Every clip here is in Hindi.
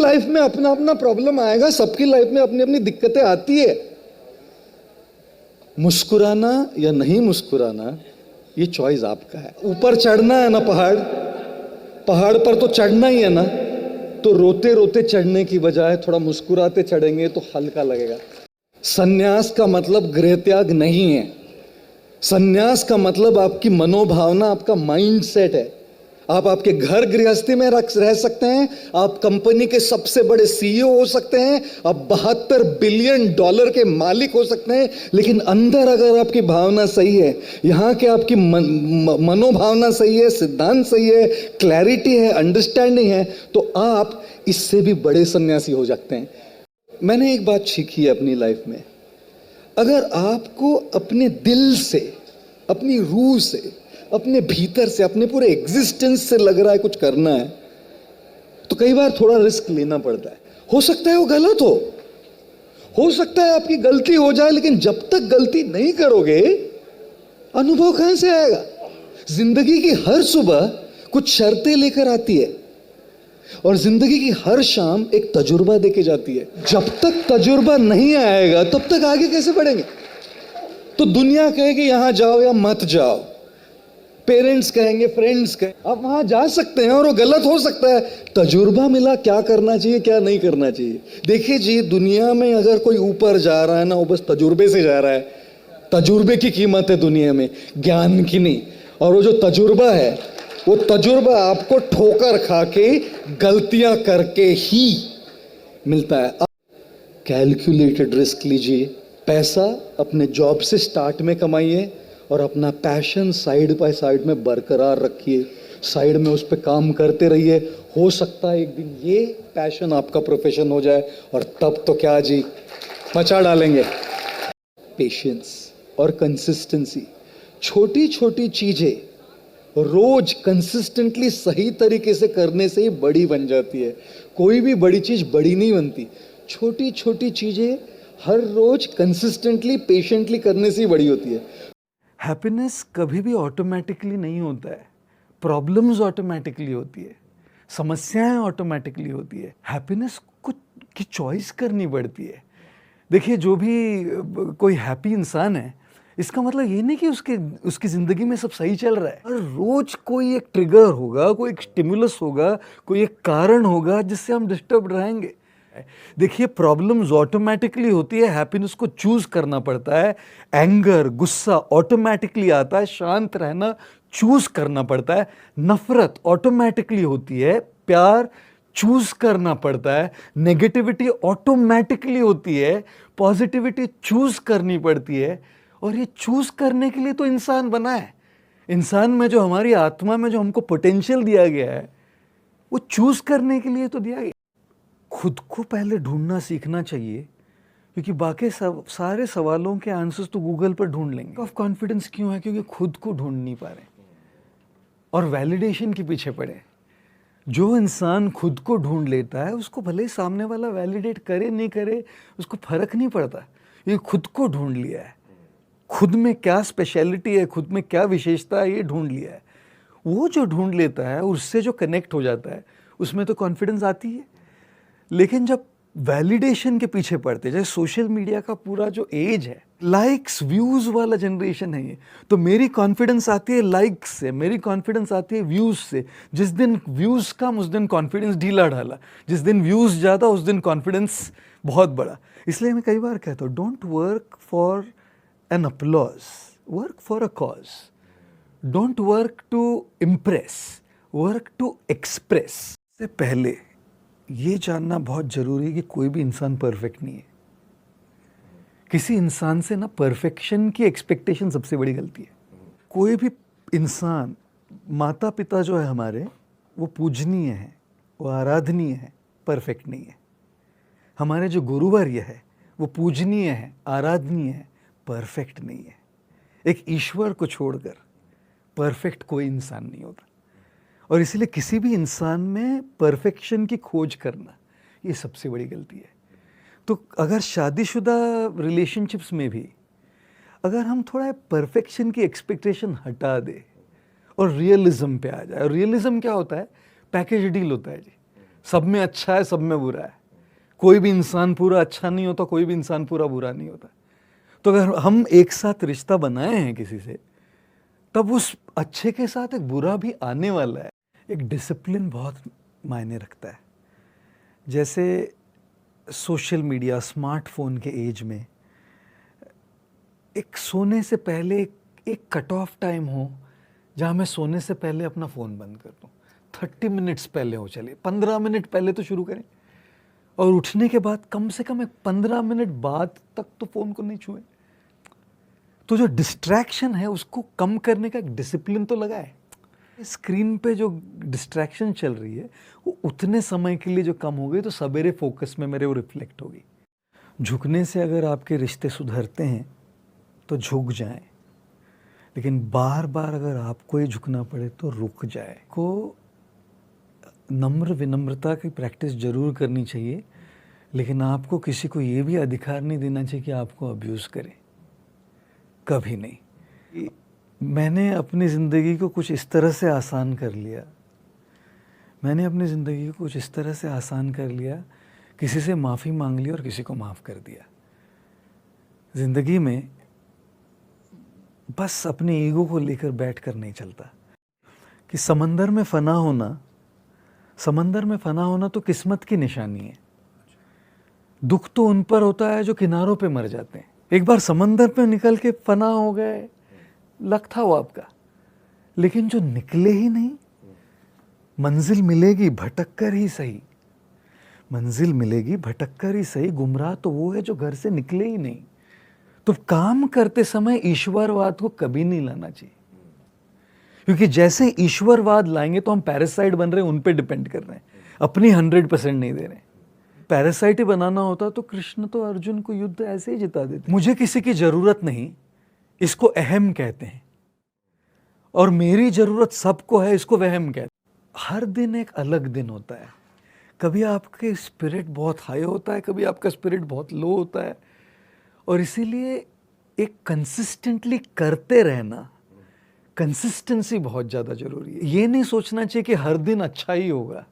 लाइफ में अपना अपना प्रॉब्लम आएगा, सबकी लाइफ में अपनी अपनी दिक्कतें आती है। मुस्कुराना या नहीं मुस्कुराना ये चॉइस आपका है। ऊपर चढ़ना है ना पहाड़, पहाड़ पर तो चढ़ना ही है ना, तो रोते रोते चढ़ने की बजाय थोड़ा मुस्कुराते चढ़ेंगे तो हल्का लगेगा। सन्यास का मतलब गृह त्याग नहीं है। सन्यास का मतलब आपकी मनोभावना, आपका माइंड सेट है। आप आपके घर गृहस्थी में रह सकते हैं, आप कंपनी के सबसे बड़े सीईओ हो सकते हैं, आप 72 बिलियन डॉलर के मालिक हो सकते हैं, लेकिन अंदर अगर आपकी भावना सही है, यहाँ के आपकी मनोभावना सही है, सिद्धांत सही है, क्लैरिटी है, अंडरस्टैंडिंग है, तो आप इससे भी बड़े सन्यासी हो सकते हैं। मैंने एक बात सीखी है अपनी लाइफ में, अगर आपको अपने दिल से, अपनी रूह से, अपने भीतर से, अपने पूरे एग्जिस्टेंस से लग रहा है कुछ करना है, तो कई बार थोड़ा रिस्क लेना पड़ता है। हो सकता है वो गलत हो सकता है आपकी गलती हो जाए, लेकिन जब तक गलती नहीं करोगे अनुभव कहां से आएगा? जिंदगी की हर सुबह कुछ शर्तें लेकर आती है और जिंदगी की हर शाम एक तजुर्बा देके जाती है। जब तक तजुर्बा नहीं आएगा तब तक आगे कैसे बढ़ेंगे? तो दुनिया कहेगी यहां जाओ या मत जाओ, पेरेंट्स कहेंगे, फ्रेंड्स कहेंगे, आप वहां जा सकते हैं और वो गलत हो सकता है। तजुर्बा मिला क्या करना चाहिए क्या नहीं करना चाहिए। देखिए जी, दुनिया में अगर कोई ऊपर जा रहा है ना, वो बस तजुर्बे से जा रहा है। तजुर्बे की कीमत है दुनिया में, ज्ञान की नहीं। और वो जो तजुर्बा है, वो तजुर्बा आपको ठोकर खा के, गलतियां करके ही मिलता है। आप कैलकुलेटेड रिस्क लीजिए, पैसा अपने जॉब से स्टार्ट में कमाइए और अपना पैशन साइड बाय साइड में बरकरार रखिए, साइड में उस पर काम करते रहिए। हो सकता है एक दिन ये पैशन आपका प्रोफेशन हो जाए और तब तो क्या जी, मचा डालेंगे। पेशेंस और कंसिस्टेंसी, छोटी छोटी चीजें रोज कंसिस्टेंटली सही तरीके से करने से ही बड़ी बन जाती है। कोई भी बड़ी चीज बड़ी नहीं बनती, छोटी छोटी चीजें हर रोज कंसिस्टेंटली पेशेंटली करने से ही बड़ी होती है। हैप्पीनेस कभी भी ऑटोमेटिकली नहीं होता है। प्रॉब्लम्स ऑटोमेटिकली होती है, समस्याएं ऑटोमेटिकली होती है। हैप्पीनेस की चॉइस करनी पड़ती है। देखिए, जो भी कोई हैप्पी इंसान है, इसका मतलब ये नहीं कि उसकी ज़िंदगी में सब सही चल रहा है। हर रोज कोई एक ट्रिगर होगा, कोई एक स्टिमुलस होगा, कोई एक कारण होगा जिससे हम डिस्टर्ब रहेंगे। देखिए, प्रॉब्लम्स ऑटोमेटिकली होती है, हैप्पीनेस को चूज करना पड़ता है। एंगर, गुस्सा ऑटोमेटिकली आता है, शांत रहना चूज करना पड़ता है। नफरत ऑटोमेटिकली होती है, प्यार चूज करना पड़ता है। नेगेटिविटी ऑटोमेटिकली होती है, पॉजिटिविटी चूज करनी पड़ती है। और ये चूज करने के लिए तो इंसान बना है। इंसान में जो, हमारी आत्मा में जो हमको पोटेंशियल दिया गया है, वो चूज करने के लिए तो दिया गया। खुद को पहले ढूंढना सीखना चाहिए, क्योंकि बाकी सारे सवालों के आंसर्स तो गूगल पर ढूंढ लेंगे। ऑफ कॉन्फिडेंस क्यों है? क्योंकि खुद को ढूंढ नहीं पा रहे और वैलिडेशन के पीछे पड़े। जो इंसान खुद को ढूंढ लेता है, उसको भले ही सामने वाला वैलिडेट करे नहीं करे, उसको फर्क नहीं पड़ता। ये खुद को ढूंढ लिया है, खुद में क्या स्पेशलिटी है, खुद में क्या विशेषता है, ये ढूंढ लिया है। वो जो ढूंढ लेता है, उससे जो कनेक्ट हो जाता है, उसमें तो कॉन्फिडेंस आती है। लेकिन जब वैलिडेशन के पीछे पड़ते, जैसे सोशल मीडिया का पूरा जो एज है, लाइक्स व्यूज वाला जनरेशन है ये, तो मेरी कॉन्फिडेंस आती है लाइक्स से, मेरी कॉन्फिडेंस आती है व्यूज से। जिस दिन व्यूज कम, उस दिन कॉन्फिडेंस ढीला ढाला, जिस दिन व्यूज ज़्यादा, उस दिन कॉन्फिडेंस बहुत बड़ा। इसलिए मैं कई बार कहता हूँ, don't work for an applause, work for a cause. Don't work to impress, work to express. से पहले ये जानना बहुत ज़रूरी है कि कोई भी इंसान परफेक्ट नहीं है। किसी इंसान से ना परफेक्शन की एक्सपेक्टेशन सबसे बड़ी गलती है। कोई भी इंसान, माता पिता जो है हमारे, वो पूजनीय है, वो आराधनीय है, परफेक्ट नहीं है। हमारे जो गुरुवर्य है, वो पूजनीय है, आराधनीय है, परफेक्ट नहीं है। एक ईश्वर को छोड़कर परफेक्ट कोई इंसान नहीं होता। और इसलिए किसी भी इंसान में परफेक्शन की खोज करना, ये सबसे बड़ी गलती है। तो अगर शादीशुदा रिलेशनशिप्स में भी अगर हम थोड़ा परफेक्शन की एक्सपेक्टेशन हटा दे और रियलिज्म पे आ जाए। और रियलिज्म क्या होता है? पैकेज डील होता है जी। सब में अच्छा है, सब में बुरा है। कोई भी इंसान पूरा अच्छा नहीं होता, कोई भी इंसान पूरा बुरा नहीं होता। तो अगर हम एक साथ रिश्ता बनाए हैं किसी से, तब उस अच्छे के साथ एक बुरा भी आने वाला है। एक डिसिप्लिन बहुत मायने रखता है। जैसे सोशल मीडिया, स्मार्टफोन के एज में एक सोने से पहले एक कट ऑफ टाइम हो जहाँ मैं सोने से पहले अपना फ़ोन बंद कर दूँ। 30 मिनट्स पहले हो, चलिए 15 मिनट पहले तो शुरू करें, और उठने के बाद कम से कम एक 15 मिनट बाद तक तो फ़ोन को नहीं छुएं। तो जो डिस्ट्रैक्शन है उसको कम करने का एक डिसिप्लिन तो लगाए। स्क्रीन पे जो डिस्ट्रैक्शन चल रही है वो उतने समय के लिए जो कम हो गई, तो सवेरे फोकस में मेरे वो रिफ्लेक्ट होगी। झुकने से अगर आपके रिश्ते सुधरते हैं तो झुक जाएं, लेकिन बार बार अगर आपको ही झुकना पड़े तो रुक जाए। को नम्र विनम्रता की प्रैक्टिस जरूर करनी चाहिए, लेकिन आपको किसी को ये भी अधिकार नहीं देना चाहिए कि आपको अब्यूज़ करे, कभी नहीं। मैंने अपनी ज़िंदगी को कुछ इस तरह से आसान कर लिया, किसी से माफ़ी मांग ली और किसी को माफ़ कर दिया। ज़िंदगी में बस अपने ईगो को लेकर बैठ कर नहीं चलता। कि समंदर में फ़ना होना तो किस्मत की निशानी है। दुख तो उन पर होता है जो किनारों पे मर जाते हैं। एक बार समंदर पे निकल के फ़ना हो गए, लक था वो आपका, लेकिन जो निकले ही नहीं, मंजिल मिलेगी भटक कर ही सही, गुमराह तो वो है जो घर से निकले ही नहीं। तो काम करते समय ईश्वरवाद को कभी नहीं लाना चाहिए, क्योंकि जैसे ईश्वरवाद लाएंगे तो हम पैरासाइट बन रहे हैं, उन पे डिपेंड कर रहे हैं, अपनी 100% नहीं दे रहे। पैरासाइट ही बनाना होता तो कृष्ण तो अर्जुन को युद्ध ऐसे ही जिता देते। मुझे किसी की जरूरत नहीं, इसको अहम कहते हैं, और मेरी जरूरत सबको है, इसको वहम कहते हैं। हर दिन एक अलग दिन होता है। कभी आपके स्पिरिट बहुत हाई होता है, कभी आपका स्पिरिट बहुत लो होता है, और इसीलिए एक कंसिस्टेंटली करते रहना, कंसिस्टेंसी बहुत ज़्यादा जरूरी है। ये नहीं सोचना चाहिए कि हर दिन अच्छा ही होगा।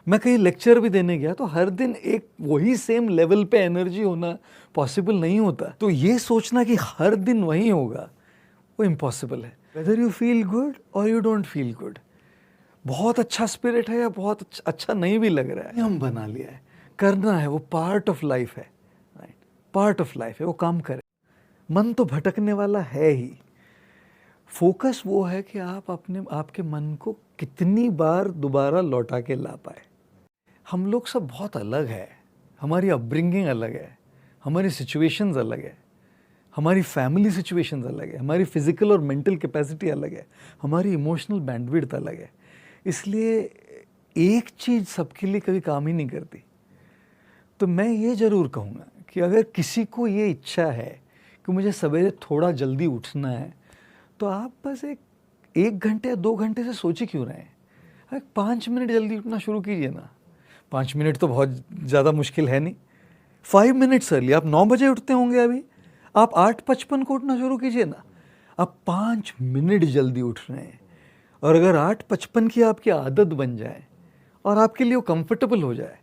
मैं कहीं लेक्चर भी देने गया तो हर दिन एक वही सेम लेवल पे एनर्जी होना पॉसिबल नहीं होता। तो ये सोचना कि हर दिन वही होगा, वो इम्पॉसिबल है। वेदर यू फील गुड और यू डोंट फील गुड, बहुत अच्छा स्पिरिट है या बहुत अच्छा नहीं भी लग रहा है, हम बना लिया है, करना है, वो पार्ट ऑफ लाइफ है, राइट, पार्ट ऑफ लाइफ है, वो काम करे। मन तो भटकने वाला है ही। फोकस वो है कि आप आपके मन को कितनी बार दोबारा लौटा के ला पाए। हम लोग सब बहुत अलग है, हमारी अपब्रिंगिंग अलग है, हमारी सिचुएशंस अलग है, हमारी फैमिली सिचुएशंस अलग है, हमारी फिजिकल और मेंटल कैपेसिटी अलग है, हमारी इमोशनल बैंडविड्थ अलग है। इसलिए एक चीज़ सबके लिए कभी काम ही नहीं करती। तो मैं ये ज़रूर कहूँगा कि अगर किसी को ये इच्छा है कि मुझे सवेरे थोड़ा जल्दी उठना है, तो आप बस एक घंटे या 2 घंटे से सोच ही क्यों रहे हैं, 5 मिनट जल्दी उठना शुरू कीजिए ना। 5 मिनट तो बहुत ज़्यादा मुश्किल है नहीं। 5 मिनट्स अर्ली, आप 9 बजे उठते होंगे अभी, आप 8:55 को उठना शुरू कीजिए ना। आप 5 मिनट जल्दी उठ रहे हैं, और अगर 8:55 की आपकी आदत बन जाए और आपके लिए वो कंफर्टेबल हो जाए,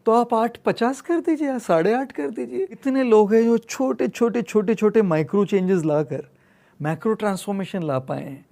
तो आप 8:50 कर दीजिए या 8:30 कर दीजिए। इतने लोग हैं जो छोटे छोटे माइक्रो चेंजेस लाकर मैक्रो ट्रांसफॉर्मेशन ला पाए हैं।